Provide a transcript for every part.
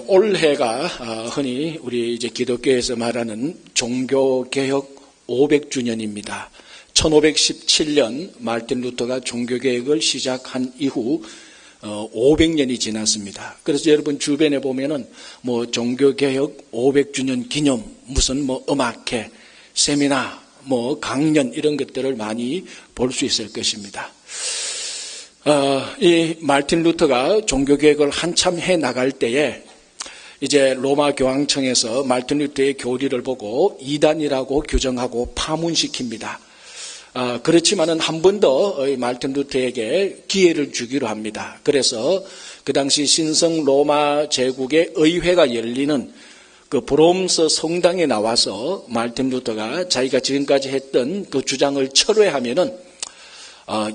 올해가 흔히 우리 이제 기독교에서 말하는 종교개혁 500주년입니다. 1517년 마르틴 루터가 종교개혁을 시작한 이후 500년이 지났습니다. 그래서 여러분 주변에 보면은 뭐 종교개혁 500주년 기념, 무슨 뭐 음악회, 세미나, 뭐 강연 이런 것들을 많이 볼 수 있을 것입니다. 이 마르틴 루터가 종교개혁을 한참 해 나갈 때에 이제 로마 교황청에서 마르틴 루터의 교리를 보고 이단이라고 규정하고 파문시킵니다. 그렇지만은 한 번 더 마르틴 루터에게 기회를 주기로 합니다. 그래서 그 당시 신성 로마 제국의 의회가 열리는 그 브롬스 성당에 나와서 마르틴 루터가 자기가 지금까지 했던 그 주장을 철회하면은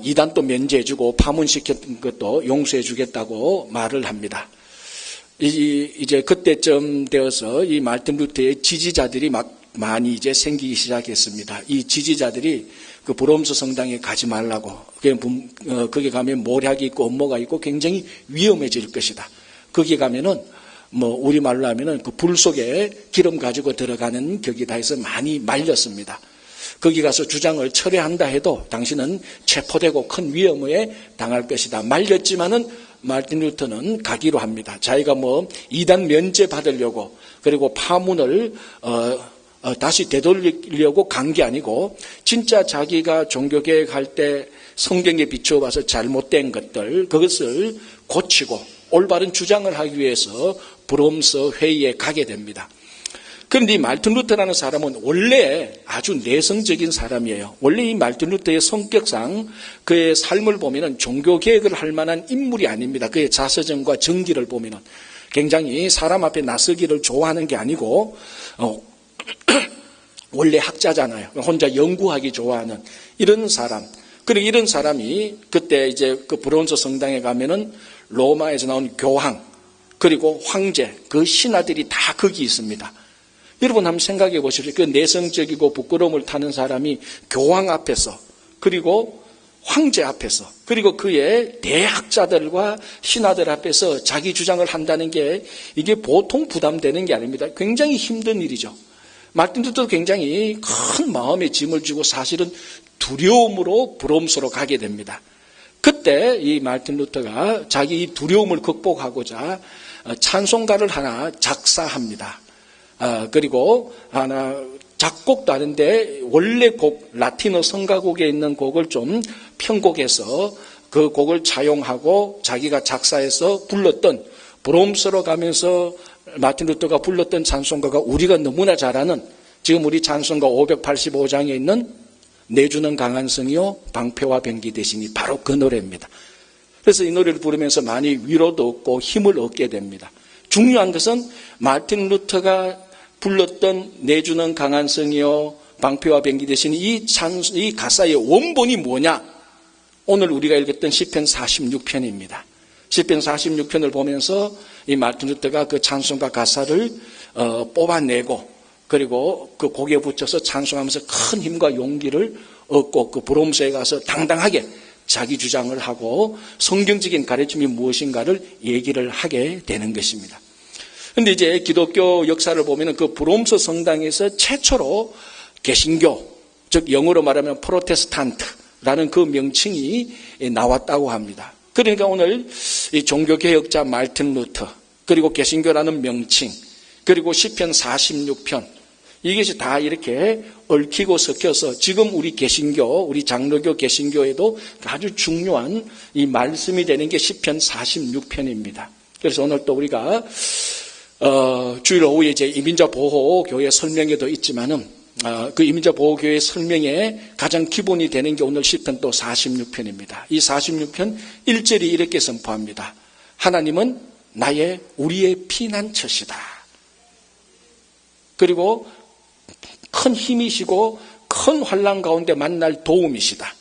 이단도 면제해주고 파문시켰던 것도 용서해주겠다고 말을 합니다. 이제 그때쯤 되어서 이 마르틴 루터의 지지자들이 많이 이제 생기기 시작했습니다. 이 지지자들이 그 브롬스 성당에 가지 말라고, 거기 가면 모략이 있고 음모가 있고 굉장히 위험해질 것이다. 거기 가면은 뭐 우리말로 하면은 그 불 속에 기름 가지고 들어가는 격이다 해서 많이 말렸습니다. 거기 가서 주장을 철회한다 해도 당신은 체포되고 큰 위험에 당할 것이다. 말렸지만은 마르틴 루터는 가기로 합니다. 자기가 뭐 이단 면제 받으려고 그리고 파문을 다시 되돌리려고 간 게 아니고 진짜 자기가 종교개혁할 때 성경에 비추어봐서 잘못된 것들 그것을 고치고 올바른 주장을 하기 위해서 브롬스 회의에 가게 됩니다. 그런데 이 마르틴 루터라는 사람은 원래 아주 내성적인 사람이에요. 원래 이 마르틴 루터의 성격상 그의 삶을 보면은 종교개혁을 할 만한 인물이 아닙니다. 그의 자서전과 전기를 보면은 굉장히 사람 앞에 나서기를 좋아하는 게 아니고 원래 학자잖아요. 혼자 연구하기 좋아하는 이런 사람. 그리고 이런 사람이 그때 이제 그 브론스 성당에 가면은 로마에서 나온 교황 그리고 황제 그 신하들이 다 거기 있습니다. 여러분 한번 생각해 보십시오. 그 내성적이고 부끄러움을 타는 사람이 교황 앞에서 그리고 황제 앞에서 그리고 그의 대학자들과 신하들 앞에서 자기 주장을 한다는 게 이게 보통 부담되는 게 아닙니다. 굉장히 힘든 일이죠. 마르틴 루터도 굉장히 큰 마음의 짐을 지고 사실은 두려움으로 브롬스로 가게 됩니다. 그때 이 마르틴 루터가 자기 이 두려움을 극복하고자 찬송가를 하나 작사합니다. 그리고 하나 작곡도 하는데 원래 곡 라틴어 성가곡에 있는 곡을 좀 편곡해서 그 곡을 차용하고 자기가 작사해서 불렀던 브롬스로 가면서 마르틴 루터가 불렀던 찬송가가 우리가 너무나 잘 아는 지금 우리 찬송가 585장에 있는 내주는 강한 성이요 방패와 병기 대신이 바로 그 노래입니다. 그래서 이 노래를 부르면서 많이 위로도 얻고 힘을 얻게 됩니다. 중요한 것은 마르틴 루터가 불렀던 내주는 강한 성이요 방패와 병기 대신 이 가사의 원본이 뭐냐? 오늘 우리가 읽었던 시편 46편입니다. 시편 46편을 보면서 이 마르틴 루터가 그 찬송가 가사를 뽑아내고 그리고 그 곡에 붙여서 찬송하면서 큰 힘과 용기를 얻고 그 브롬스에 가서 당당하게 자기 주장을 하고 성경적인 가르침이 무엇인가를 얘기를 하게 되는 것입니다. 그런데 이제 기독교 역사를 보면은 그 브롬스 성당에서 최초로 개신교, 즉 영어로 말하면 프로테스탄트라는 그 명칭이 나왔다고 합니다. 그러니까 오늘 이 종교개혁자 마르틴 루터, 그리고 개신교라는 명칭, 그리고 시편 46편, 이것이 다 이렇게 얽히고 섞여서 지금 우리 개신교, 우리 장로교 개신교에도 아주 중요한 이 말씀이 되는 게 시편 46편입니다. 그래서 오늘 또 우리가 주일 오후에 이제 이민자 보호 교회 설명회도 있지만은 그 이민자 보호 교회 설명에 가장 기본이 되는 게 오늘 시편 또 46편입니다. 이 46편 1절이 이렇게 선포합니다. 하나님은 우리의 피난처시다. 그리고 큰 힘이시고 큰 환난 가운데 만날 도움이시다.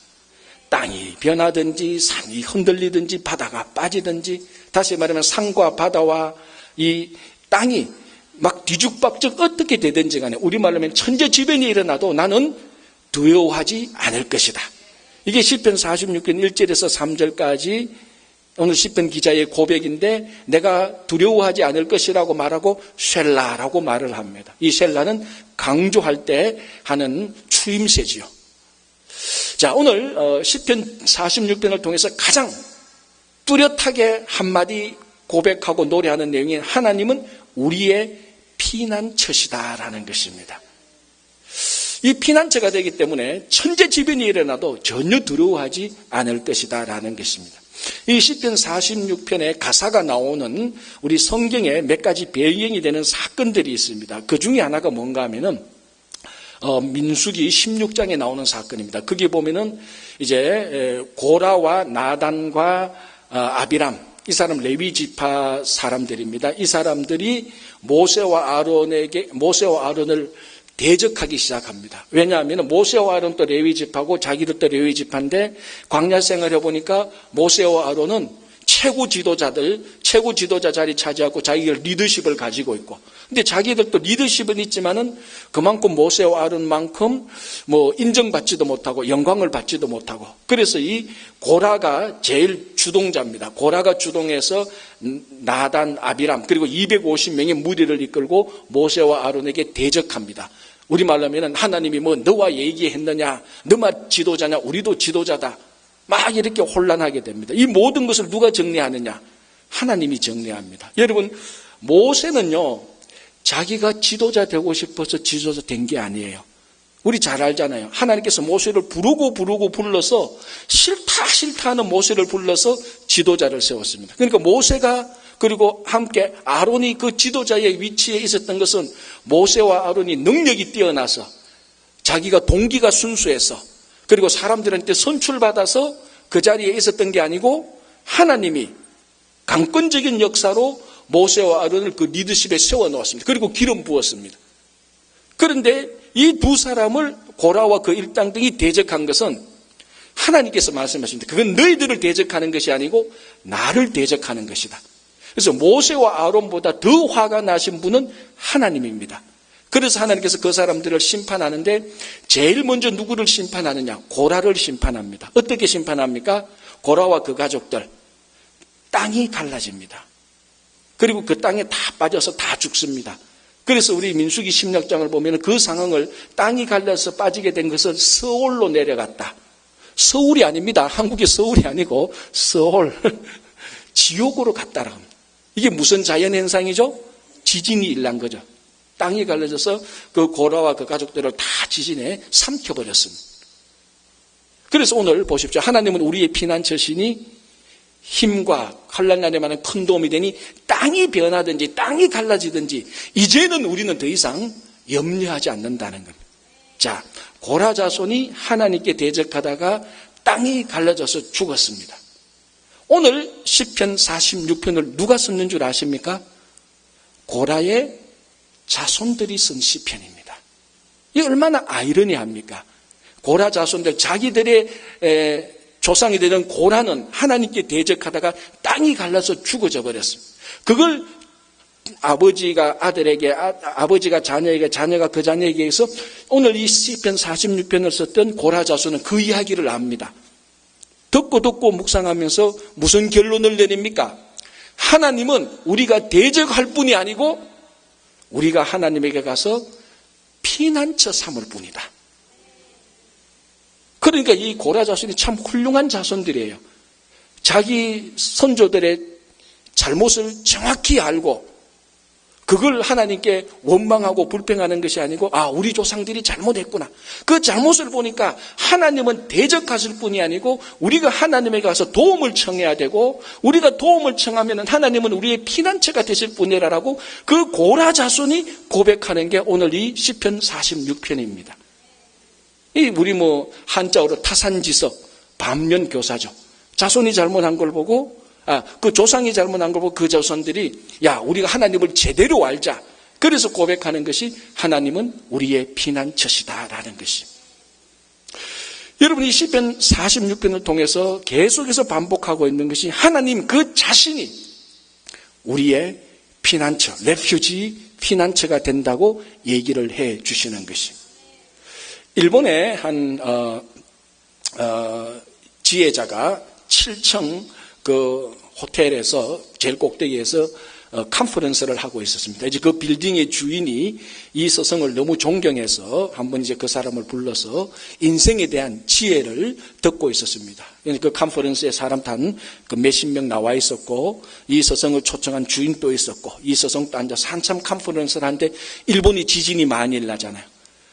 땅이 변하든지 산이 흔들리든지 바다가 빠지든지 다시 말하면 산과 바다와 이 땅이 막 뒤죽박죽 어떻게 되든지 간에 우리말로 하면 천재지변이 일어나도 나는 두려워하지 않을 것이다. 이게 시편 46편 1절에서 3절까지 오늘 시편 기자의 고백인데 내가 두려워하지 않을 것이라고 말하고 셀라라고 말을 합니다. 이 셀라는 강조할 때 하는 추임새지요. 자, 오늘 시편 46편을 통해서 가장 뚜렷하게 한마디 고백하고 노래하는 내용이 하나님은 우리의 피난처시다라는 것입니다. 이 피난처가 되기 때문에 천재지변이 일어나도 전혀 두려워하지 않을 것이다라는 것입니다. 이 시편 46편에 가사가 나오는 우리 성경에 몇 가지 배경이 되는 사건들이 있습니다. 그 중에 하나가 뭔가 하면은 민수기 16장에 나오는 사건입니다. 거기 보면은 이제 고라와 나단과 아비람, 이 사람 레위 지파 사람들입니다. 이 사람들이 모세와 아론을 대적하기 시작합니다. 왜냐하면 모세와 아론 또 레위 지파고 자기들 또 레위 지파인데 광야 생활을 해보니까 모세와 아론은 최고 지도자 자리 차지하고 자기들 리더십을 가지고 있고, 근데 자기들도 리더십은 있지만은 그만큼 모세와 아론만큼 인정받지도 못하고 영광을 받지도 못하고, 그래서 이 고라가 제일 주동자입니다. 고라가 주동해서 나단, 아비람 그리고 250명의 무리를 이끌고 모세와 아론에게 대적합니다. 우리말로 하면은 하나님이 너와 얘기했느냐, 너만 지도자냐, 우리도 지도자다, 막 이렇게 혼란하게 됩니다. 이 모든 것을 누가 정리하느냐? 하나님이 정리합니다. 여러분, 모세는요, 자기가 지도자 되고 싶어서 지도자 된 게 아니에요. 우리 잘 알잖아요. 하나님께서 모세를 부르고 불러서 싫다 하는 모세를 불러서 지도자를 세웠습니다. 그러니까 모세가 그리고 함께 아론이 그 지도자의 위치에 있었던 것은 모세와 아론이 능력이 뛰어나서 자기가 동기가 순수해서 그리고 사람들한테 선출받아서 그 자리에 있었던 게 아니고 하나님이 강권적인 역사로 모세와 아론을 그 리더십에 세워놓았습니다. 그리고 기름 부었습니다. 그런데 이 두 사람을 고라와 그 일당들이 대적한 것은 하나님께서 말씀하십니다. 그건 너희들을 대적하는 것이 아니고 나를 대적하는 것이다. 그래서 모세와 아론보다 더 화가 나신 분은 하나님입니다. 그래서 하나님께서 그 사람들을 심판하는데 제일 먼저 누구를 심판하느냐? 고라를 심판합니다. 어떻게 심판합니까? 고라와 그 가족들, 땅이 갈라집니다. 그리고 그 땅에 다 빠져서 다 죽습니다. 그래서 우리 민수기 16장을 보면 그 상황을 땅이 갈려서 빠지게 된 것은 서울로 내려갔다. 서울이 아닙니다. 한국의 서울이 아니고 서울, 지옥으로 갔다라 합니다. 이게 무슨 자연현상이죠? 지진이 일어난 거죠. 땅이 갈라져서 그 고라와 그 가족들을 다 지진에 삼켜버렸습니다. 그래서 오늘 보십시오. 하나님은 우리의 피난처시니 힘과 환난 날에 많은 큰 도움이 되니 땅이 변하든지 땅이 갈라지든지 이제는 우리는 더 이상 염려하지 않는다는 겁니다. 자, 고라 자손이 하나님께 대적하다가 땅이 갈라져서 죽었습니다. 오늘 시편 46편을 누가 썼는 줄 아십니까? 고라의 자손들이 쓴 시편입니다. 이게 얼마나 아이러니합니까? 고라 자손들, 자기들의 조상이 되는 고라는 하나님께 대적하다가 땅이 갈라서 죽어져 버렸습니다. 그걸 아버지가 아들에게, 아버지가 자녀에게, 자녀가 그 자녀에게 해서 오늘 이 시편 46편을 썼던 고라 자손은 그 이야기를 압니다. 듣고 묵상하면서 무슨 결론을 내립니까? 하나님은 우리가 대적할 뿐이 아니고 우리가 하나님에게 가서 피난처 삼을 뿐이다. 그러니까 이 고라 자손이 참 훌륭한 자손들이에요. 자기 선조들의 잘못을 정확히 알고 그걸 하나님께 원망하고 불평하는 것이 아니고 우리 조상들이 잘못했구나. 그 잘못을 보니까 하나님은 대적하실 뿐이 아니고 우리가 하나님에게 가서 도움을 청해야 되고 우리가 도움을 청하면 하나님은 우리의 피난처가 되실 뿐이라고 그 고라 자손이 고백하는 게 오늘 이 시편 46편입니다. 우리 한자어로 타산지석, 반면교사죠. 자손이 잘못한 걸 보고 그 조상이 잘못한 걸 보고 그 자손들이 우리가 하나님을 제대로 알자. 그래서 고백하는 것이 하나님은 우리의 피난처시다라는 것이. 여러분 이 시편 46편을 통해서 계속해서 반복하고 있는 것이 하나님 그 자신이 우리의 피난처, 레퓨지 피난처가 된다고 얘기를 해 주시는 것이. 일본의 한 지혜자가 7층 그 호텔에서 제일 꼭대기에서 컨퍼런스를 하고 있었습니다. 이제 그 빌딩의 주인이 이 스승을 너무 존경해서 한번 이제 그 사람을 불러서 인생에 대한 지혜를 듣고 있었습니다. 그 컨퍼런스에 사람 단 그 몇십 명 나와 있었고, 이 스승을 초청한 주인도 있었고, 이 스승도 앉아서 한참 컨퍼런스를 하는데 일본이 지진이 많이 일어나잖아요.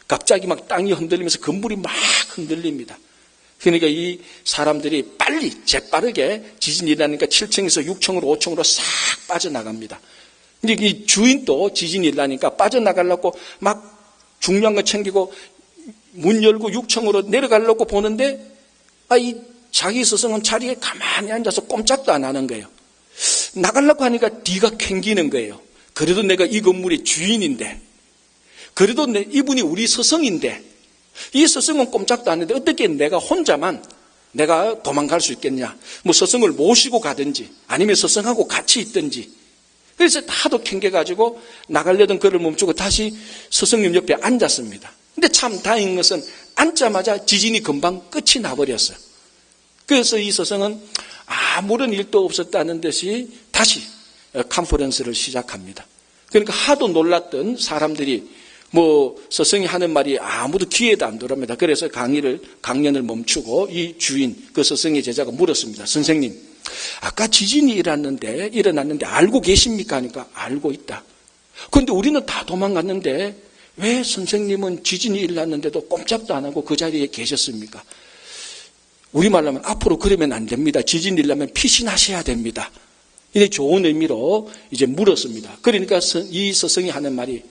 갑자기 막 땅이 흔들리면서 건물이 막 흔들립니다. 그러니까 이 사람들이 빨리 재빠르게 지진이 일어나니까 7층에서 6층으로 5층으로 싹 빠져나갑니다. 근데 이 주인도 지진이 일어나니까 빠져나가려고 막 중요한 거 챙기고 문 열고 6층으로 내려가려고 보는데 이 자기 스승은 자리에 가만히 앉아서 꼼짝도 안 하는 거예요. 나가려고 하니까 뒤가 캥기는 거예요. 그래도 내가 이 건물의 주인인데, 그래도 이분이 우리 스승인데, 이 스승은 꼼짝도 안 했는데 어떻게 내가 혼자만 내가 도망갈 수 있겠냐. 뭐 스승을 모시고 가든지 아니면 스승하고 같이 있든지. 그래서 하도 캥겨가지고 나가려던 그를 멈추고 다시 스승님 옆에 앉았습니다. 근데 참 다행인 것은 앉자마자 지진이 금방 끝이 나버렸어요. 그래서 이 스승은 아무런 일도 없었다는 듯이 다시 컨퍼런스를 시작합니다. 그러니까 하도 놀랐던 사람들이 스승이 하는 말이 아무도 귀에도 안 들어옵니다. 그래서 강연을 멈추고 이 주인, 그 스승의 제자가 물었습니다. 선생님, 아까 지진이 일어났는데 알고 계십니까? 하니까 알고 있다. 그런데 우리는 다 도망갔는데 왜 선생님은 지진이 일어났는데도 꼼짝도 안 하고 그 자리에 계셨습니까? 우리말로 하면 앞으로 그러면 안 됩니다. 지진이 일어나면 피신하셔야 됩니다. 이게 좋은 의미로 이제 물었습니다. 그러니까 이 스승이 하는 말이,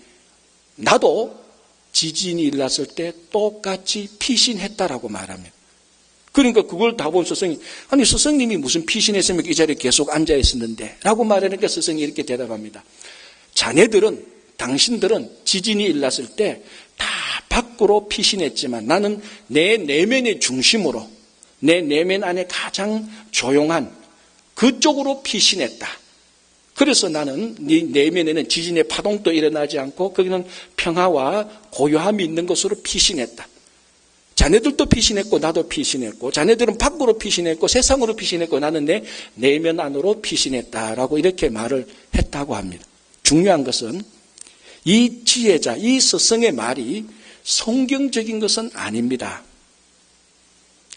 나도 지진이 일어났을 때 똑같이 피신했다라고 말합니다. 그러니까 그걸 다 본 스승이, 아니 스승님이 무슨 피신했습니까? 이 자리에 계속 앉아 있었는데 라고 말하니까 스승이 이렇게 대답합니다. 당신들은 지진이 일어났을 때 다 밖으로 피신했지만 나는 내 내면의 중심으로, 내 내면 안에 가장 조용한 그쪽으로 피신했다. 그래서 나는 네 내면에는 지진의 파동도 일어나지 않고 거기는 평화와 고요함이 있는 것으로 피신했다. 자네들도 피신했고 나도 피신했고, 자네들은 밖으로 피신했고 세상으로 피신했고 나는 내 내면 안으로 피신했다라고 이렇게 말을 했다고 합니다. 중요한 것은 이 지혜자, 이 스승의 말이 성경적인 것은 아닙니다.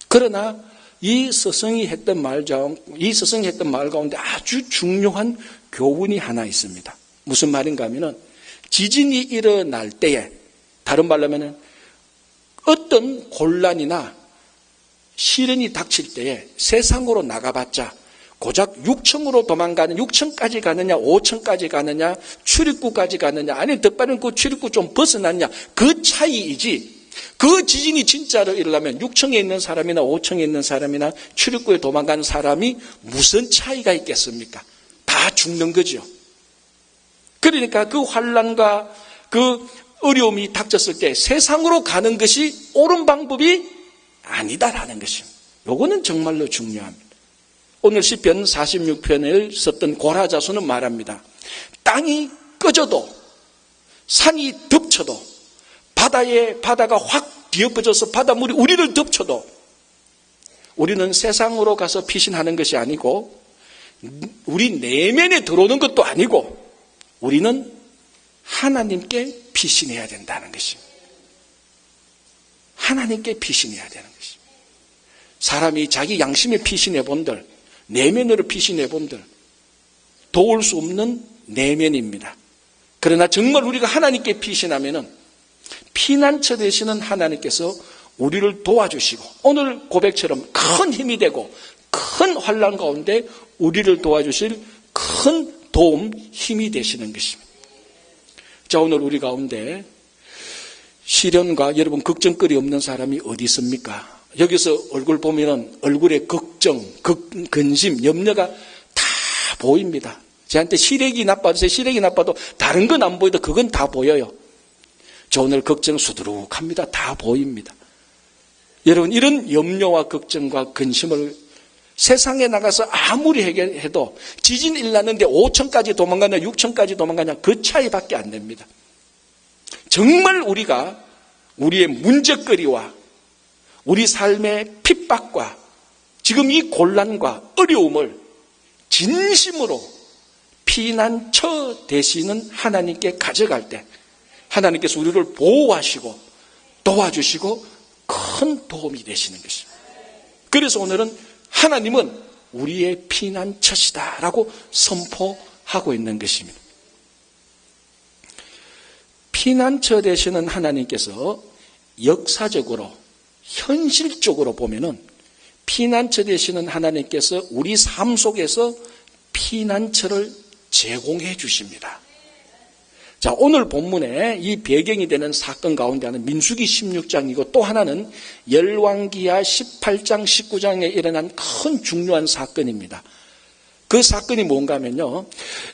그러나 이 스승이 했던 말 가운데 아주 중요한 교훈이 하나 있습니다. 무슨 말인가 하면은, 지진이 일어날 때에, 다른 말로 하면은 어떤 곤란이나 시련이 닥칠 때에 세상으로 나가봤자 고작 6층으로 도망가는, 6층까지 가느냐 5층까지 가느냐 출입구까지 가느냐 아니면 더 빠른 그 출입구 좀 벗어났냐, 그 차이이지, 그 지진이 진짜로 일어나면 6층에 있는 사람이나 5층에 있는 사람이나 출입구에 도망가는 사람이 무슨 차이가 있겠습니까? 다 죽는 거죠. 그러니까 그 환난과 그 어려움이 닥쳤을 때 세상으로 가는 것이 옳은 방법이 아니다라는 것입니다. 요거는 정말로 중요합니다. 오늘 시편 46편을 썼던 고라자수는 말합니다. 땅이 꺼져도, 산이 덮쳐도, 바다가 확 뒤엎어져서 바닷물이 우리를 덮쳐도 우리는 세상으로 가서 피신하는 것이 아니고, 우리 내면에 들어오는 것도 아니고, 우리는 하나님께 피신해야 된다는 것입니다. 하나님께 피신해야 되는 것입니다. 사람이 자기 양심에 피신해 본들, 내면으로 피신해 본들 도울 수 없는 내면입니다. 그러나 정말 우리가 하나님께 피신하면은 피난처 되시는 하나님께서 우리를 도와주시고, 오늘 고백처럼 큰 힘이 되고 큰 환난 가운데 우리를 도와주실 큰 도움, 힘이 되시는 것입니다. 자, 오늘 우리 가운데 시련과 여러분 걱정거리 없는 사람이 어디 있습니까? 여기서 얼굴 보면은 얼굴에 걱정, 근심, 염려가 다 보입니다. 저한테 시력이 나빠도 다른 건 안 보여도 그건 다 보여요. 저 오늘 걱정 수두룩합니다. 다 보입니다. 여러분, 이런 염려와 걱정과 근심을 세상에 나가서 아무리 해결해도 지진 일어났는데 5층까지 도망가냐 6층까지 도망가냐 그 차이밖에 안 됩니다. 정말 우리가 우리의 문제거리와 우리 삶의 핍박과 지금 이 곤란과 어려움을 진심으로 피난처 되시는 하나님께 가져갈 때 하나님께서 우리를 보호하시고 도와주시고 큰 도움이 되시는 것입니다. 그래서 오늘은 하나님은 우리의 피난처시다라고 선포하고 있는 것입니다. 피난처 되시는 하나님께서 역사적으로 현실적으로 보면은 피난처 되시는 하나님께서 우리 삶 속에서 피난처를 제공해 주십니다. 자, 오늘 본문에 이 배경이 되는 사건 가운데 하나는 민수기 16장이고 또 하나는 열왕기하 18장 19장에 일어난 큰 중요한 사건입니다. 그 사건이 뭔가 하면요,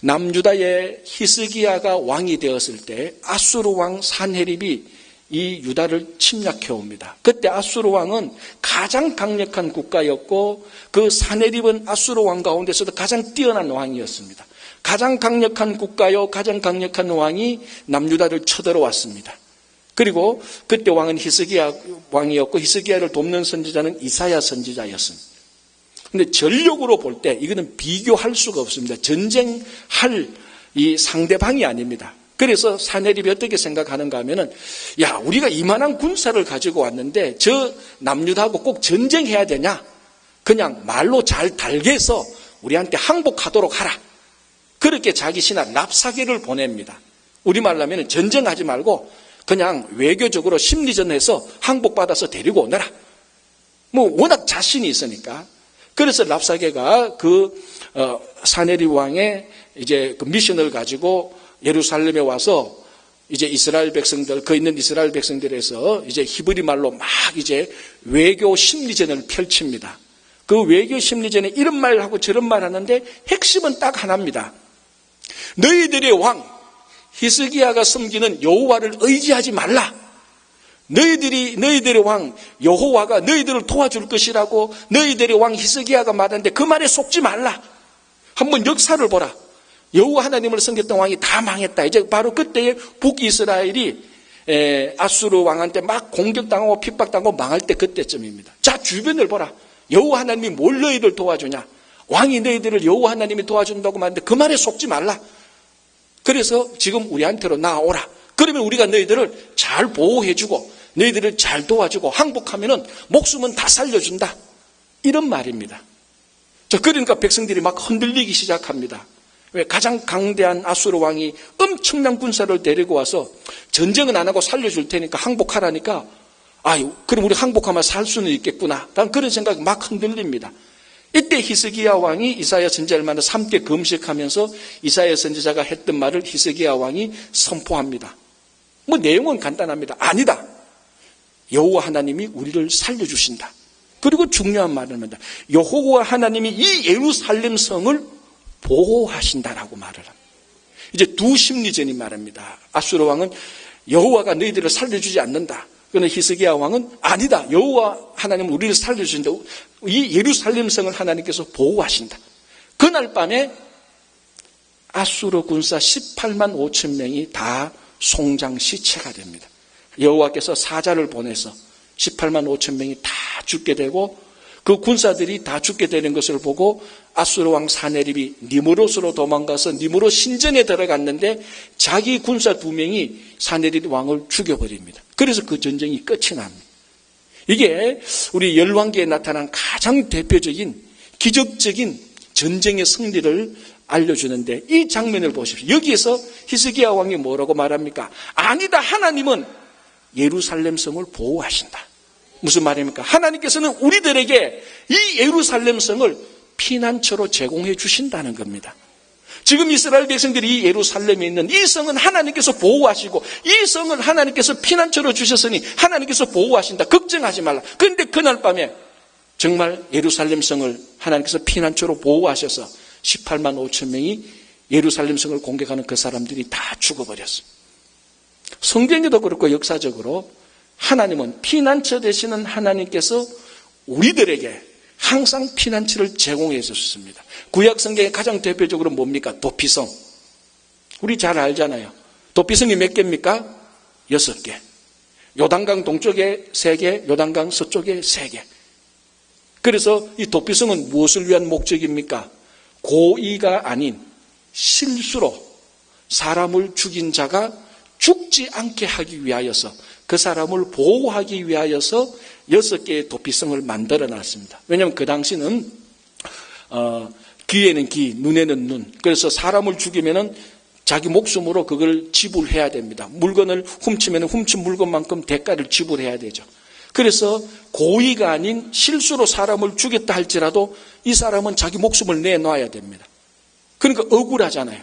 남유다의 히스기야가 왕이 되었을 때 아수르 왕 산헤립이 이 유다를 침략해 옵니다. 그때 아수르 왕은 가장 강력한 국가였고 그 산헤립은 아수르 왕 가운데서도 가장 뛰어난 왕이었습니다. 가장 강력한 국가요, 가장 강력한 왕이 남유다를 쳐들어왔습니다. 그리고 그때 왕은 히스기야 왕이었고 히스기야를 돕는 선지자는 이사야 선지자였습니다. 근데 전력으로 볼 때 이거는 비교할 수가 없습니다. 전쟁할 이 상대방이 아닙니다. 그래서 산헤립이 어떻게 생각하는가 하면은, 야, 우리가 이만한 군사를 가지고 왔는데 저 남유다하고 꼭 전쟁해야 되냐? 그냥 말로 잘 달게서 우리한테 항복하도록 하라. 그렇게 자기 신하 랍사게를 보냅니다. 우리말로 하면 전쟁하지 말고 그냥 외교적으로 심리전해서 항복받아서 데리고 오너라. 뭐 워낙 자신이 있으니까. 그래서 랍사게가 산헤립 왕의 이제 그 미션을 가지고 예루살렘에 와서 이제 이스라엘 백성들, 그 있는 이스라엘 백성들에서 이제 히브리 말로 막 이제 외교 심리전을 펼칩니다. 그 외교 심리전에 이런 말 하고 저런 말 하는데 핵심은 딱 하나입니다. 너희들의 왕 히스기야가 섬기는 여호와를 의지하지 말라. 너희들의 왕 여호와가 너희들을 도와줄 것이라고 너희들의 왕 히스기야가 말하는데 그 말에 속지 말라. 한번 역사를 보라. 여호와 하나님을 섬겼던 왕이 다 망했다. 이제 바로 그때에 북이스라엘이 아수르 왕한테 막 공격당하고 핍박당하고 망할 때 그때쯤입니다. 자, 주변을 보라. 여호와 하나님이 뭘 너희들 도와주냐. 왕이 너희들을 여호와 하나님이 도와준다고 말하는데 그 말에 속지 말라. 그래서 지금 우리한테로 나오라. 그러면 우리가 너희들을 잘 보호해주고 너희들을 잘 도와주고 항복하면은 목숨은 다 살려준다. 이런 말입니다. 자, 그러니까 백성들이 막 흔들리기 시작합니다. 왜? 가장 강대한 아수르 왕이 엄청난 군사를 데리고 와서 전쟁은 안 하고 살려줄 테니까 항복하라니까, 아유, 그럼 우리 항복하면 살 수는 있겠구나. 난 그런 생각이 막 흔들립니다. 이때 히스기야 왕이 이사야 선지자를 만나 3대 금식하면서 이사야 선지자가 했던 말을 히스기야 왕이 선포합니다. 뭐 내용은 간단합니다. 아니다. 여호와 하나님이 우리를 살려주신다. 그리고 중요한 말을 합니다. 여호와 하나님이 이 예루살렘 성을 보호하신다라고 말을 합니다. 이제 두 심리전이 말합니다. 아수르 왕은 여호와가 너희들을 살려주지 않는다. 그러나 히스기야 왕은 아니다. 여호와 하나님은 우리를 살려주신다. 이 예루살렘 성을 하나님께서 보호하신다. 그날 밤에 아수르 군사 18만 5천 명이 다 송장 시체가 됩니다. 여호와께서 사자를 보내서 18만 5천 명이 다 죽게 되고 그 군사들이 다 죽게 되는 것을 보고 아수르 왕 산헤립이 니므롯으로 도망가서 니므롯 신전에 들어갔는데 자기 군사 2명이 산헤립 왕을 죽여버립니다. 그래서 그 전쟁이 끝이 납니다. 이게 우리 열왕기에 나타난 가장 대표적인 기적적인 전쟁의 승리를 알려주는데 이 장면을 보십시오. 여기에서 히스기야 왕이 뭐라고 말합니까? 아니다. 하나님은 예루살렘 성을 보호하신다. 무슨 말입니까? 하나님께서는 우리들에게 이 예루살렘 성을 피난처로 제공해 주신다는 겁니다. 지금 이스라엘 백성들이 이 예루살렘에 있는 이 성은 하나님께서 보호하시고 이 성을 하나님께서 피난처로 주셨으니 하나님께서 보호하신다. 걱정하지 말라. 그런데 그날 밤에 정말 예루살렘 성을 하나님께서 피난처로 보호하셔서 18만 5천 명이 예루살렘 성을 공격하는 그 사람들이 다 죽어버렸습니다. 성경에도 그렇고 역사적으로 하나님은 피난처 되시는 하나님께서 우리들에게 항상 피난처를 제공해 주셨습니다. 구약 성경에 가장 대표적으로 뭡니까? 도피성. 우리 잘 알잖아요. 도피성이 몇 개입니까? 6개. 요단강 동쪽에 3개, 요단강 서쪽에 3개. 그래서 이 도피성은 무엇을 위한 목적입니까? 고의가 아닌 실수로 사람을 죽인 자가 죽지 않게 하기 위하여서, 그 사람을 보호하기 위하여서 6개의 도피성을 만들어 놨습니다. 왜냐하면 그 당시는 귀에는 귀, 눈에는 눈. 그래서 사람을 죽이면은 자기 목숨으로 그걸 지불해야 됩니다. 물건을 훔치면 훔친 물건만큼 대가를 지불해야 되죠. 그래서 고의가 아닌 실수로 사람을 죽였다 할지라도 이 사람은 자기 목숨을 내놔야 됩니다. 그러니까 억울하잖아요.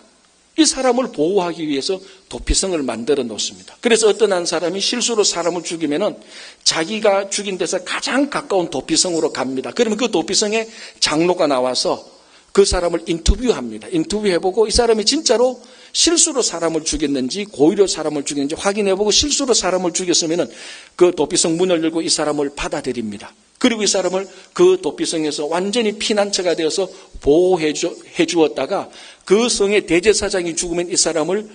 이 사람을 보호하기 위해서 도피성을 만들어 놓습니다. 그래서 어떤 한 사람이 실수로 사람을 죽이면은 자기가 죽인 데서 가장 가까운 도피성으로 갑니다. 그러면 그 도피성에 장로가 나와서 그 사람을 인터뷰합니다. 인터뷰해보고 이 사람이 진짜로 실수로 사람을 죽였는지 고의로 사람을 죽였는지 확인해보고 실수로 사람을 죽였으면은 그 도피성 문을 열고 이 사람을 받아들입니다. 그리고 이 사람을 그 도피성에서 완전히 피난처가 되어서 보호해 주었다가 그 성의 대제사장이 죽으면 이 사람을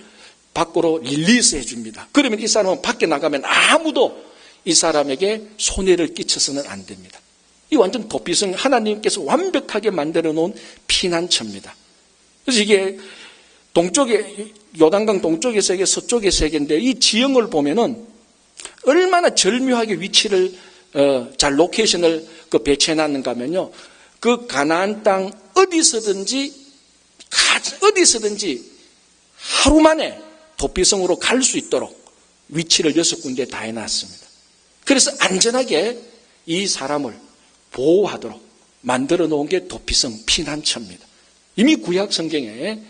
밖으로 릴리스해 줍니다. 그러면 이 사람은 밖에 나가면 아무도 이 사람에게 손해를 끼쳐서는 안 됩니다. 이 완전 도피성, 하나님께서 완벽하게 만들어 놓은 피난처입니다. 그래서 이게 동쪽에, 요단강 동쪽의 세계, 서쪽의 세계인데 이 지형을 보면은 얼마나 절묘하게 위치를 잘 로케이션을 배치해 놨는가 하면요, 그 가나안 땅 어디서든지 하루 만에 도피성으로 갈 수 있도록 위치를 6군데 다 해놨습니다. 그래서 안전하게 이 사람을 보호하도록 만들어 놓은 게 도피성 피난처입니다. 이미 구약 성경에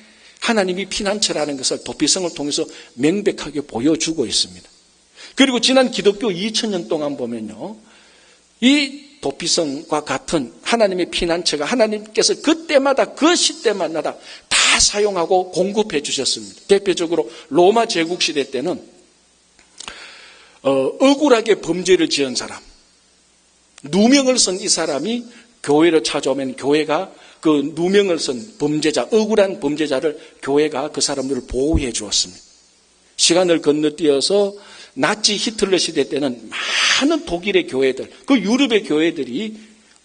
하나님이 피난처라는 것을 도피성을 통해서 명백하게 보여주고 있습니다. 그리고 지난 기독교 2000년 동안 보면요, 이 도피성과 같은 하나님의 피난처가 하나님께서 그때마다 그 시대마다 다 사용하고 공급해 주셨습니다. 대표적으로 로마 제국 시대 때는 억울하게 범죄를 지은 사람, 누명을 쓴 이 사람이 교회로 찾아오면 교회가 그 누명을 쓴 범죄자, 억울한 범죄자를 교회가 그 사람들을 보호해 주었습니다. 시간을 건너뛰어서 나치 히틀러 시대 때는 많은 독일의 교회들, 그 유럽의 교회들이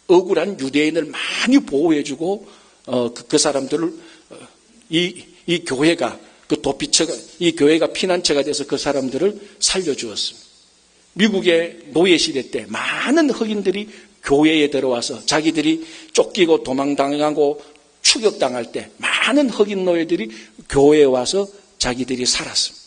억울한 유대인을 많이 보호해 주고 그 사람들을 이 교회가 그 도피처가, 이 교회가 피난처가 돼서 그 사람들을 살려주었습니다. 미국의 노예 시대 때 많은 흑인들이 교회에 들어와서 자기들이 쫓기고 도망당하고 추격당할 때 많은 흑인 노예들이 교회에 와서 자기들이 살았습니다.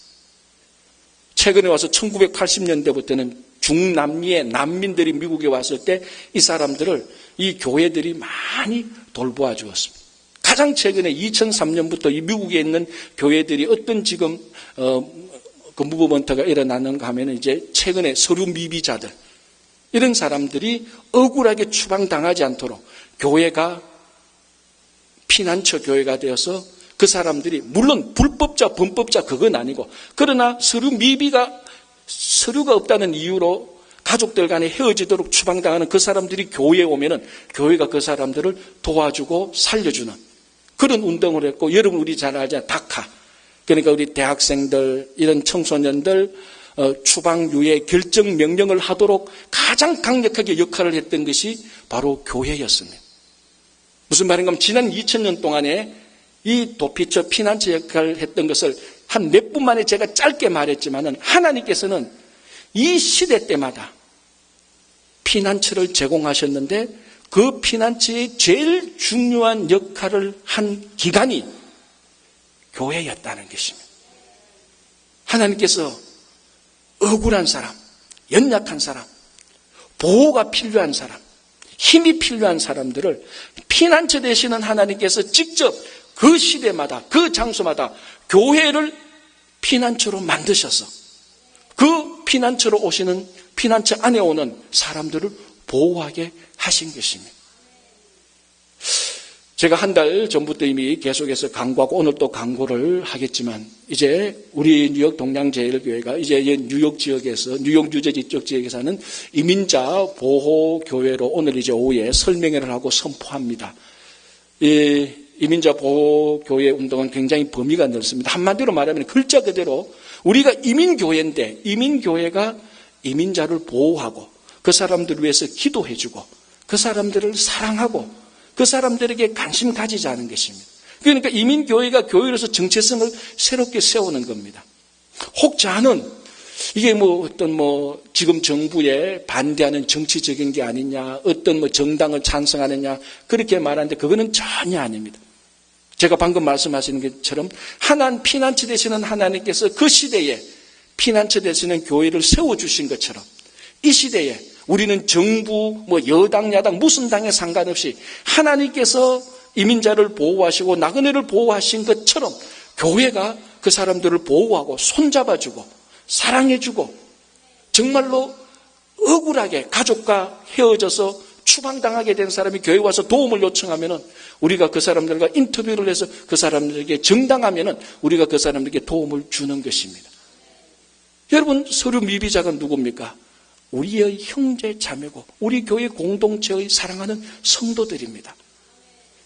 최근에 와서 1980년대부터는 중남미의 난민들이 미국에 왔을 때 이 사람들을 이 교회들이 많이 돌보아 주었습니다. 가장 최근에 2003년부터 이 미국에 있는 교회들이 어떤 지금 그 무브먼트가 일어나는가 하면 이제 최근에 서류 미비자들, 이런 사람들이 억울하게 추방당하지 않도록 교회가 피난처 교회가 되어서 그 사람들이 물론 불법자, 범법자 그건 아니고, 그러나 서류가 없다는 이유로 가족들 간에 헤어지도록 추방당하는 그 사람들이 교회에 오면은 교회가 그 사람들을 도와주고 살려주는 그런 운동을 했고, 여러분 우리 잘 알잖아요. 다카. 그러니까 우리 대학생들, 이런 청소년들 추방유예 결정 명령을 하도록 가장 강력하게 역할을 했던 것이 바로 교회였습니다. 무슨 말인가 하면 지난 2000년 동안에 이 도피처 피난처 역할을 했던 것을 한 몇 분 만에 제가 짧게 말했지만은 하나님께서는 이 시대 때마다 피난처를 제공하셨는데 그 피난처의 제일 중요한 역할을 한 기관이 교회였다는 것입니다. 하나님께서 억울한 사람, 연약한 사람, 보호가 필요한 사람, 힘이 필요한 사람들을 피난처 되시는 하나님께서 직접 그 시대마다 그 장소마다 교회를 피난처로 만드셔서 그 피난처로 오시는, 피난처 안에 오는 사람들을 보호하게 하신 것입니다. 제가 한 달 전부터 이미 계속해서 강구하고 오늘 또 강구를 하겠지만, 이제 우리 뉴욕 동양제일교회가 이제 뉴욕 지역에서, 뉴욕 뉴저지 쪽 지역에 사는 이민자 보호교회로 오늘 이제 오후에 설명회를 하고 선포합니다. 이 이민자 보호교회 운동은 굉장히 범위가 넓습니다. 한마디로 말하면 글자 그대로 우리가 이민교회인데, 이민교회가 이민자를 보호하고 그 사람들을 위해서 기도해주고 그 사람들을 사랑하고 그 사람들에게 관심 가지지 않은 것입니다. 그러니까 이민교회가 교회로서 정체성을 새롭게 세우는 겁니다. 혹자는 이게 지금 정부에 반대하는 정치적인 게 아니냐, 어떤 정당을 찬성하느냐, 그렇게 말하는데 그거는 전혀 아닙니다. 제가 방금 말씀하시는 것처럼 피난처 되시는 하나님께서 그 시대에 피난처 되시는 교회를 세워주신 것처럼 이 시대에 우리는 정부, 여당, 야당, 무슨 당에 상관없이 하나님께서 이민자를 보호하시고 나그네를 보호하신 것처럼 교회가 그 사람들을 보호하고 손잡아주고 사랑해주고 정말로 억울하게 가족과 헤어져서 추방당하게 된 사람이 교회에 와서 도움을 요청하면은 우리가 그 사람들과 인터뷰를 해서 그 사람들에게 정당하면은 우리가 그 사람들에게 도움을 주는 것입니다. 여러분, 서류 미비자가 누굽니까? 우리의 형제 자매고 우리 교회 공동체의 사랑하는 성도들입니다.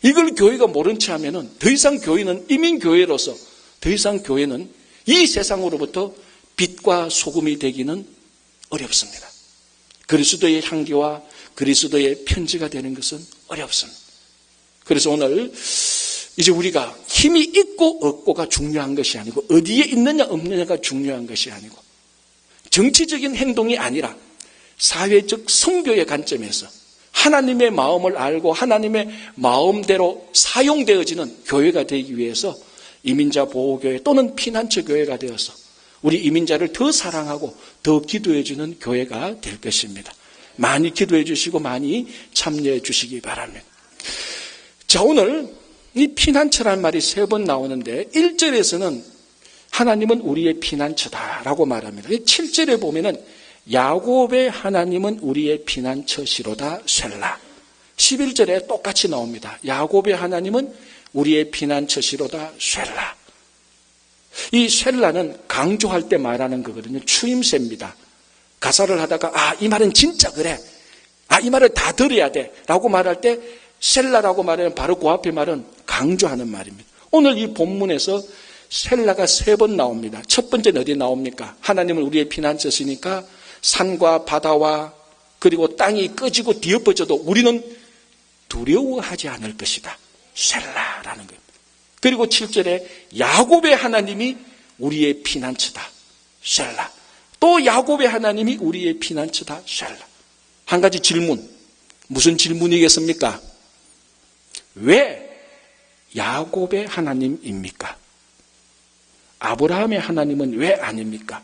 이걸 교회가 모른 채 하면은 더 이상 교회는 이민교회로서 더 이상 교회는 이 세상으로부터 빛과 소금이 되기는 어렵습니다. 그리스도의 향기와 그리스도의 편지가 되는 것은 어렵습니다. 그래서 오늘 이제 우리가 힘이 있고 없고가 중요한 것이 아니고 어디에 있느냐 없느냐가 중요한 것이 아니고 정치적인 행동이 아니라 사회적 선교의 관점에서 하나님의 마음을 알고 하나님의 마음대로 사용되어지는 교회가 되기 위해서 이민자 보호교회 또는 피난처 교회가 되어서 우리 이민자를 더 사랑하고 더 기도해 주는 교회가 될 것입니다. 많이 기도해 주시고 많이 참여해 주시기 바랍니다. 자, 오늘 이 피난처라는 말이 3번 나오는데 1절에서는 하나님은 우리의 피난처다라고 말합니다. 7절에 보면은 야곱의 하나님은 우리의 피난처시로다 셀라. 11절에 똑같이 나옵니다. 야곱의 하나님은 우리의 피난처시로다 셀라. 이 셀라는 강조할 때 말하는 거거든요. 추임새입니다. 가사를 하다가 이 말은 진짜 그래. 이 말을 다 들어야 돼. 라고 말할 때 셀라라고 말하면 바로 그 앞에 말은 강조하는 말입니다. 오늘 이 본문에서 셀라가 3번 나옵니다. 첫 번째는 어디 나옵니까? 하나님은 우리의 피난처시니까 산과 바다와 그리고 땅이 꺼지고 뒤엎어져도 우리는 두려워하지 않을 것이다. 셀라라는 거예요. 그리고 7절에 야곱의 하나님이 우리의 피난처다. 셀라. 또 야곱의 하나님이 우리의 피난처다. 셀라. 한 가지 질문. 무슨 질문이겠습니까? 왜 야곱의 하나님입니까? 아브라함의 하나님은 왜 아닙니까?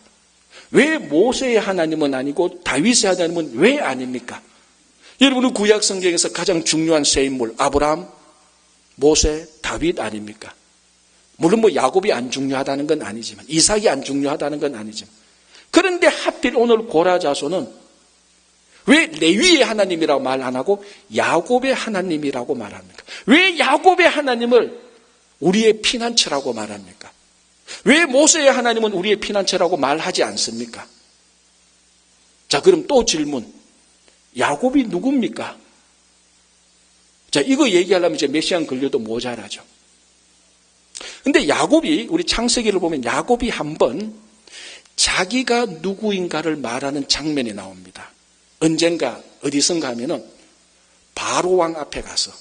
왜 모세의 하나님은 아니고 다윗의 하나님은 왜 아닙니까? 여러분은 구약 성경에서 가장 중요한 세 인물 아브라함, 모세, 다윗 아닙니까? 물론 야곱이 안 중요하다는 건 아니지만 이삭이 안 중요하다는 건 아니지만 그런데 하필 오늘 고라 자손은 왜 레위의 하나님이라고 말 안 하고 야곱의 하나님이라고 말합니까? 왜 야곱의 하나님을 우리의 피난처라고 말합니까? 왜 모세의 하나님은 우리의 피난처라고 말하지 않습니까? 자, 그럼 또 질문. 야곱이 누굽니까? 자, 이거 얘기하려면 이제 몇 시간 걸려도 모자라죠. 근데 야곱이, 우리 창세기를 보면 야곱이 한번 자기가 누구인가를 말하는 장면이 나옵니다. 언젠가 어디선가 하면은 바로왕 앞에 가서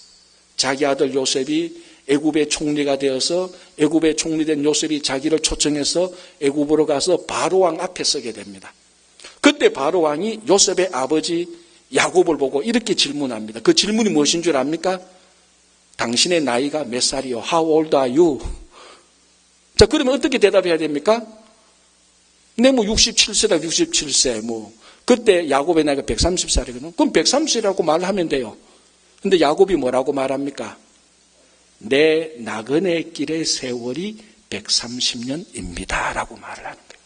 자기 아들 요셉이 애굽의 총리가 되어서 애굽의 총리된 요셉이 자기를 초청해서 애굽으로 가서 바로왕 앞에 서게 됩니다. 그때 바로왕이 요셉의 아버지 야곱을 보고 이렇게 질문합니다. 그 질문이 무엇인 줄 압니까? 당신의 나이가 몇 살이요? How old are you? 자, 그러면 어떻게 대답해야 됩니까? 네, 67세다, 67세, 그때 야곱의 나이가 130살이거든요. 그럼 130이라고 말하면 돼요. 근데 야곱이 뭐라고 말합니까? 내 나그네 길의 세월이 130년입니다. 라고 말을 하는 거예요.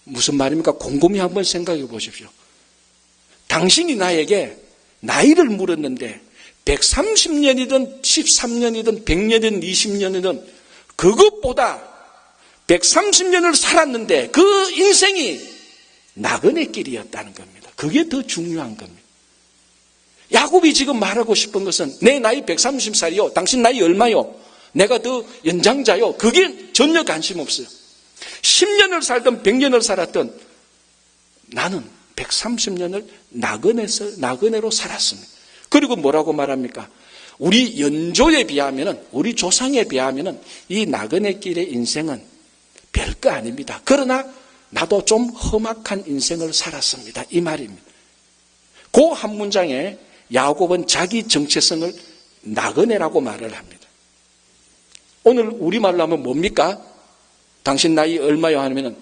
무슨 말입니까? 곰곰이 한번 생각해 보십시오. 당신이 나에게 나이를 물었는데 130년이든 13년이든 100년이든 20년이든 그것보다 130년을 살았는데 그 인생이 나그네 길이었다는 겁니다. 그게 더 중요한 겁니다. 야곱이 지금 말하고 싶은 것은 내 나이 130살이요. 당신 나이 얼마요? 내가 더 연장자요. 그게 전혀 관심 없어요. 10년을 살든 100년을 살았든 나는 130년을 나그네로 살았습니다. 그리고 뭐라고 말합니까? 우리 연조에 비하면은, 우리 조상에 비하면은 이 나그네 길의 인생은 별거 아닙니다. 그러나 나도 좀 험악한 인생을 살았습니다. 이 말입니다. 그 한 문장에 야곱은 자기 정체성을 나그네라고 말을 합니다. 오늘 우리말로 하면 뭡니까? 당신 나이 얼마요? 하면은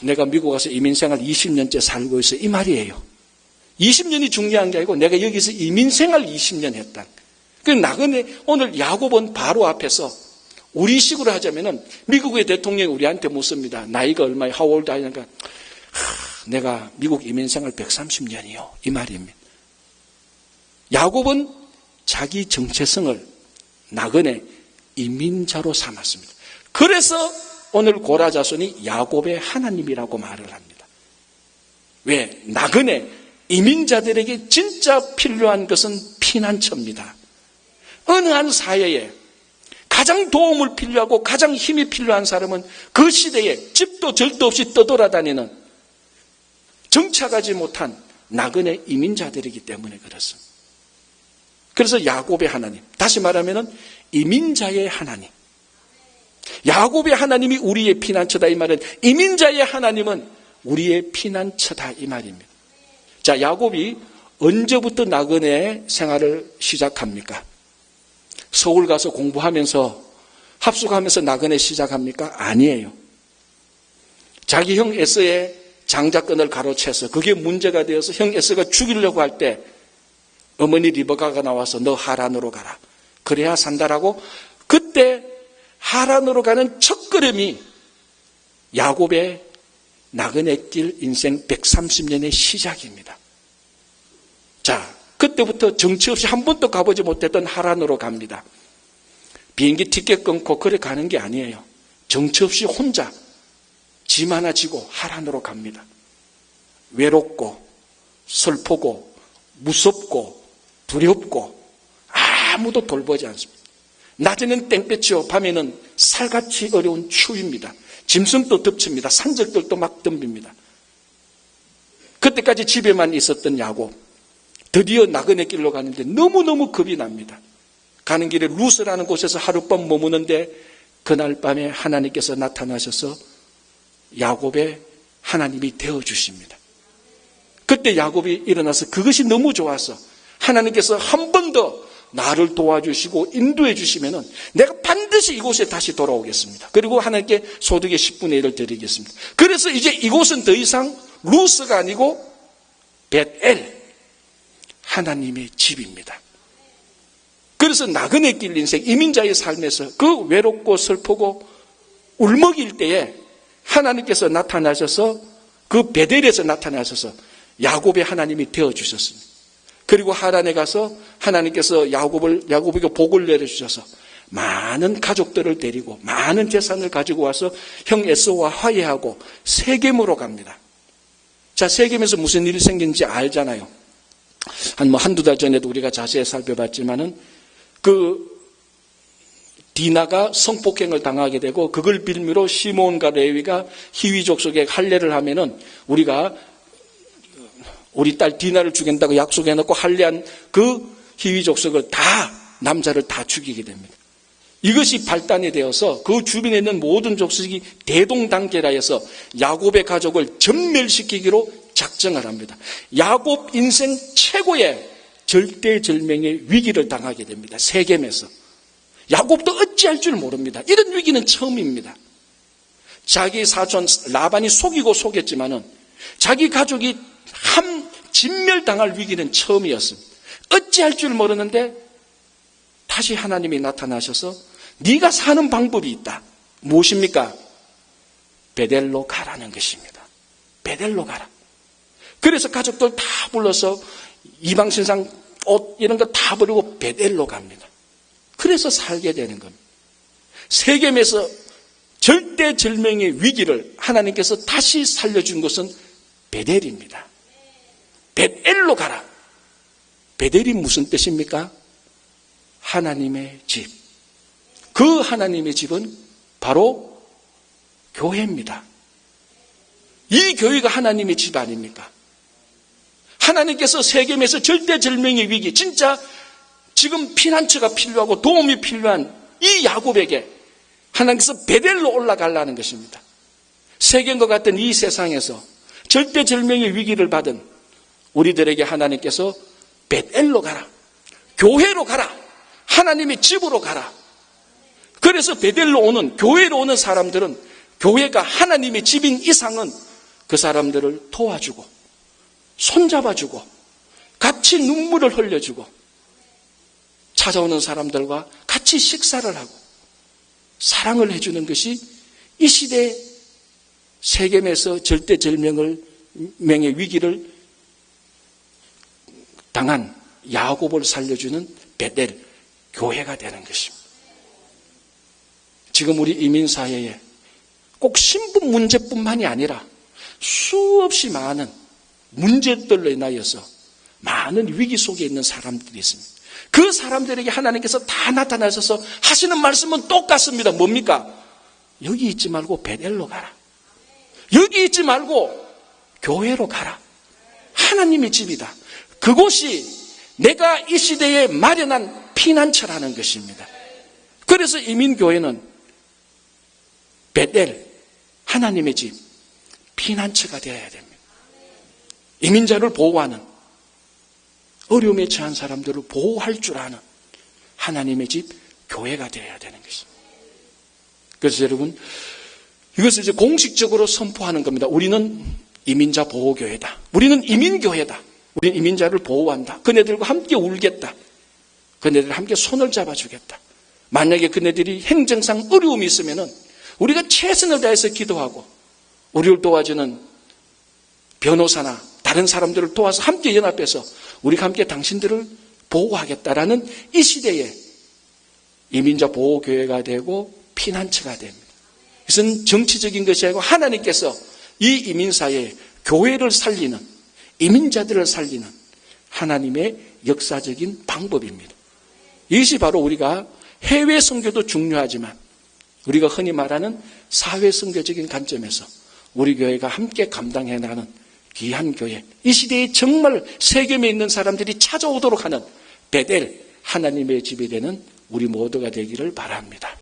내가 미국 가서 이민생활 20년째 살고 있어. 이 말이에요. 20년이 중요한 게 아니고 내가 여기서 이민생활 20년 했다. 그 나그네, 오늘 야곱은 바로 앞에서 우리식으로 하자면은 미국의 대통령이 우리한테 묻습니다. 나이가 얼마야? How old are you? 그러니까 내가 미국 이민생활 130년이요. 이 말입니다. 야곱은 자기 정체성을 나그네 이민자로 삼았습니다. 그래서 오늘 고라 자손이 야곱의 하나님이라고 말을 합니다. 왜? 나그네 이민자들에게 진짜 필요한 것은 피난처입니다. 어느 한 사회에 가장 도움을 필요하고 가장 힘이 필요한 사람은 그 시대에 집도 절도 없이 떠돌아다니는 정착하지 못한 나그네 이민자들이기 때문에 그렇습니다. 그래서 야곱의 하나님, 다시 말하면 이민자의 하나님, 야곱의 하나님이 우리의 피난처다 이 말은 이민자의 하나님은 우리의 피난처다 이 말입니다. 자, 야곱이 언제부터 나그네 생활을 시작합니까? 서울 가서 공부하면서 합숙하면서 나그네 시작합니까? 아니에요. 자기 형 에서의 장자권을 가로채서 그게 문제가 되어서 형 에서가 죽이려고 할 때 어머니 리버가가 나와서 너 하란으로 가라. 그래야 산다라고 그때 하란으로 가는 첫걸음이 야곱의 나그네길 인생 130년의 시작입니다. 자, 그때부터 정치 없이 한 번도 가보지 못했던 하란으로 갑니다. 비행기 티켓 끊고 그래 가는 게 아니에요. 정치 없이 혼자 짐 하나 지고 하란으로 갑니다. 외롭고 슬프고 무섭고 두렵고 아무도 돌보지 않습니다. 낮에는 땡볕이요 밤에는 살같이 어려운 추위입니다. 짐승도 덮칩니다. 산적들도 막 덤빕니다. 그때까지 집에만 있었던 야곱 드디어 나그네 길로 가는데 너무너무 겁이 납니다. 가는 길에 루스라는 곳에서 하룻밤 머무는데 그날 밤에 하나님께서 나타나셔서 야곱의 하나님이 되어주십니다. 그때 야곱이 일어나서 그것이 너무 좋아서 하나님께서 한 번 더 나를 도와주시고 인도해 주시면은 내가 반드시 이곳에 다시 돌아오겠습니다. 그리고 하나님께 소득의 10분의 1을 드리겠습니다. 그래서 이제 이곳은 더 이상 루스가 아니고 벳엘, 하나님의 집입니다. 그래서 나그네 길 인생, 이민자의 삶에서 그 외롭고 슬프고 울먹일 때에 하나님께서 나타나셔서 그 베델에서 나타나셔서 야곱의 하나님이 되어주셨습니다. 그리고 하란에 가서 하나님께서 야곱에게 복을 내려주셔서 많은 가족들을 데리고 많은 재산을 가지고 와서 형 에서와 화해하고 세겜으로 갑니다. 자, 세겜에서 무슨 일이 생긴지 알잖아요. 한두 달 전에도 우리가 자세히 살펴봤지만은 디나가 성폭행을 당하게 되고 그걸 빌미로 시몬과 레위가 히위 족속에 할례를 하면은 우리가 우리 딸 디나를 죽인다고 약속해놓고 할례한 그 히위 족속을 다 남자를 다 죽이게 됩니다. 이것이 발단이 되어서 그 주변에 있는 모든 족속이 대동단계라 해서 야곱의 가족을 전멸시키기로 작정을 합니다. 야곱 인생 최고의 절대절명의 위기를 당하게 됩니다. 세겜에서. 야곱도 어찌할 줄 모릅니다. 이런 위기는 처음입니다. 자기 사촌 라반이 속이고 속였지만은 자기 가족이 진멸당할 위기는 처음이었습니다. 어찌할 줄 모르는데 다시 하나님이 나타나셔서 네가 사는 방법이 있다. 무엇입니까? 베델로 가라는 것입니다. 베델로 가라. 그래서 가족들 다 불러서 이방신상 옷 이런 거 다 버리고 베델로 갑니다. 그래서 살게 되는 겁니다. 세겜에서 절대절명의 위기를 하나님께서 다시 살려준 것은 베델입니다. 벳엘로 가라. 베델이 무슨 뜻입니까? 하나님의 집. 그 하나님의 집은 바로 교회입니다. 이 교회가 하나님의 집 아닙니까? 하나님께서 세겜에서 절대절명의 위기, 진짜 지금 피난처가 필요하고 도움이 필요한 이 야곱에게 하나님께서 베델로 올라가려는 것입니다. 세겜과 같은 이 세상에서 절대절명의 위기를 받은 우리들에게 하나님께서 베델로 가라, 교회로 가라, 하나님의 집으로 가라. 그래서 베델로 오는, 교회로 오는 사람들은 교회가 하나님의 집인 이상은 그 사람들을 도와주고 손잡아주고 같이 눈물을 흘려주고 찾아오는 사람들과 같이 식사를 하고 사랑을 해주는 것이 이 시대의 세겜에서 절대절명의 위기를 당한 야곱을 살려주는 베델 교회가 되는 것입니다. 지금 우리 이민사회에 꼭 신분 문제뿐만이 아니라 수없이 많은 문제들로 인하여서 많은 위기 속에 있는 사람들이 있습니다. 그 사람들에게 하나님께서 다 나타나셔서 하시는 말씀은 똑같습니다. 뭡니까? 여기 있지 말고 베델로 가라. 여기 있지 말고 교회로 가라. 하나님의 집이다. 그곳이 내가 이 시대에 마련한 피난처라는 것입니다. 그래서 이민교회는 베델, 하나님의 집, 피난처가 되어야 됩니다. 이민자를 보호하는, 어려움에 처한 사람들을 보호할 줄 아는 하나님의 집, 교회가 되어야 되는 것입니다. 그래서 여러분, 이것을 이제 공식적으로 선포하는 겁니다. 우리는 이민자 보호교회다. 우리는 이민교회다. 우리는 이민자를 보호한다. 그네들과 함께 울겠다. 그네들과 함께 손을 잡아주겠다. 만약에 그네들이 행정상 어려움이 있으면은 우리가 최선을 다해서 기도하고 우리를 도와주는 변호사나 다른 사람들을 도와서 함께 연합해서 우리가 함께 당신들을 보호하겠다라는 이 시대에 이민자 보호교회가 되고 피난처가 됩니다. 이것은 정치적인 것이 아니고 하나님께서 이 이민사회에 교회를 살리는, 이민자들을 살리는 하나님의 역사적인 방법입니다. 이것이 바로 우리가 해외 선교도 중요하지만 우리가 흔히 말하는 사회 선교적인 관점에서 우리 교회가 함께 감당해 나가는 귀한 교회, 이 시대에 정말 세겜에 있는 사람들이 찾아오도록 하는 베델, 하나님의 집이 되는 우리 모두가 되기를 바랍니다.